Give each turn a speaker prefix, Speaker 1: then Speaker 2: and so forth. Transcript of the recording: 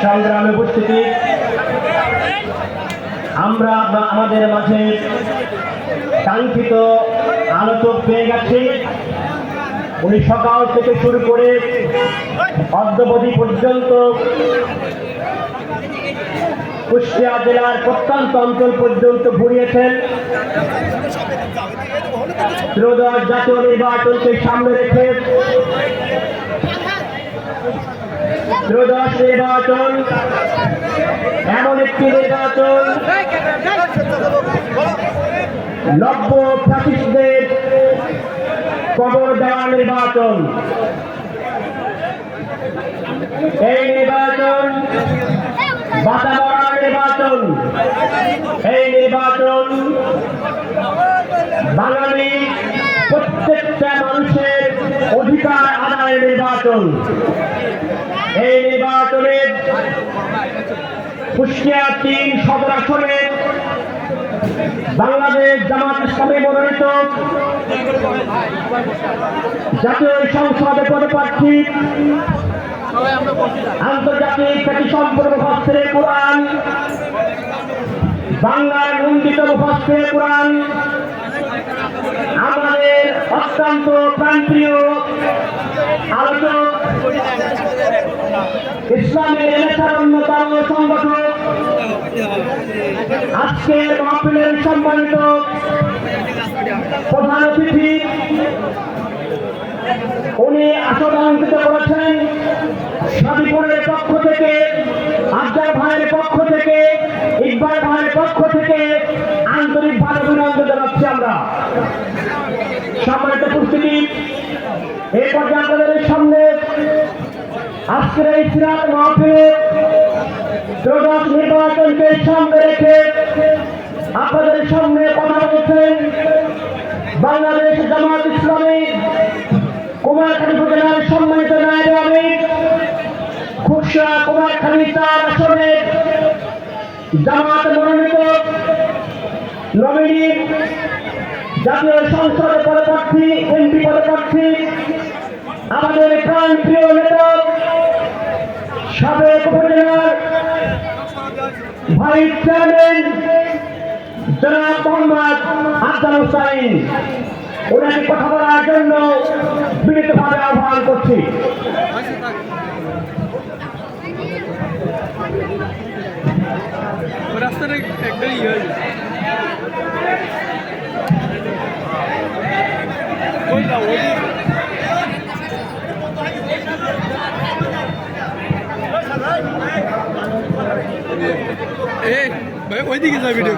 Speaker 1: সংগ্রামে উপস্থিতি, আমরা আমাদের মাঝে কাঙ্ক্ষিত আলোচক পেয়ে গেছি। উনি সকাল থেকে শুরু করে অদ্যাবধি পর্যন্ত কুষ্টিয়া জেলার প্রত্যন্ত অঞ্চল পর্যন্ত ঘুরিয়েছেন। ত্রয়োদশ জাতীয় নির্বাচনকে সামনে রেখে ত্রয়োদশ নির্বাচন এমন একটি নির্বাচন, নব্য ফ্যাসিস্টদের কবর দেওয়া নির্বাচন। এই নির্বাচন বাঁচা মরার নির্বাচন। এই নির্বাচন বাঙালি প্রত্যেকটা মানুষের অধিকার আদায়ের নির্বাচন। এই নির্বাচনে কুষ্টিয়া ৩ সদর আসনে বাংলাদেশ জামাত ইসলামী মনোনীত জাতীয় সংসদে পদপ্রার্থী আন্তর্জাতিক খ্যাতি সম্পন্ন মুফাসসিরে কুরআন, বাংলার নন্দিত মুফাসসিরে কুরআন, আমাদের অত্যন্ত প্রাণপ্রিয় আলোচক, ইসলামের এলাকার অন্যতম সংগঠক, আজকের মাহফিলের সম্মানিত প্রধান অতিথি, উনি আসন অলঙ্কৃত করেছেন সাদিপুরের পক্ষ থেকে, আফজাল ভাইয়ের পক্ষ থেকে, ইকবাল ভাইয়ের পক্ষ থেকে আন্তরিকভাবে অভিনন্দন জানাচ্ছি আমরা। সম্মানিত উপস্থিতি, এই পর্যায়ে আপনাদের সামনে আজকের এই সিরাত মাহফিলে ত্রয়োদশ নির্বাচনকে সামনে রেখে আপনাদের সামনে কথা বলছেন বাংলাদেশ জামাত ইসলামী কুমারখালী উপজেলার সম্মানিত নায়েবে আমির, খুরশা কুমারখালী ৪ আসনে জামাত মনোনীত নমিনি, জাতীয় সংসদ পদপ্রার্থী, এমপি পদপ্রার্থী, আমাদের প্রাণপ্রিয় নেতা সাবেক উপজেলার ভাইস চেয়ারম্যান জনাব মোহাম্মদ আফজাল হোসাইন, ওনাকে কথা বলার জন্য বিনীতভাবে আহ্বান করছি।
Speaker 2: রাস্তাটা একটাই ইয়ে ভাই ওইদিকে যা ভিডিও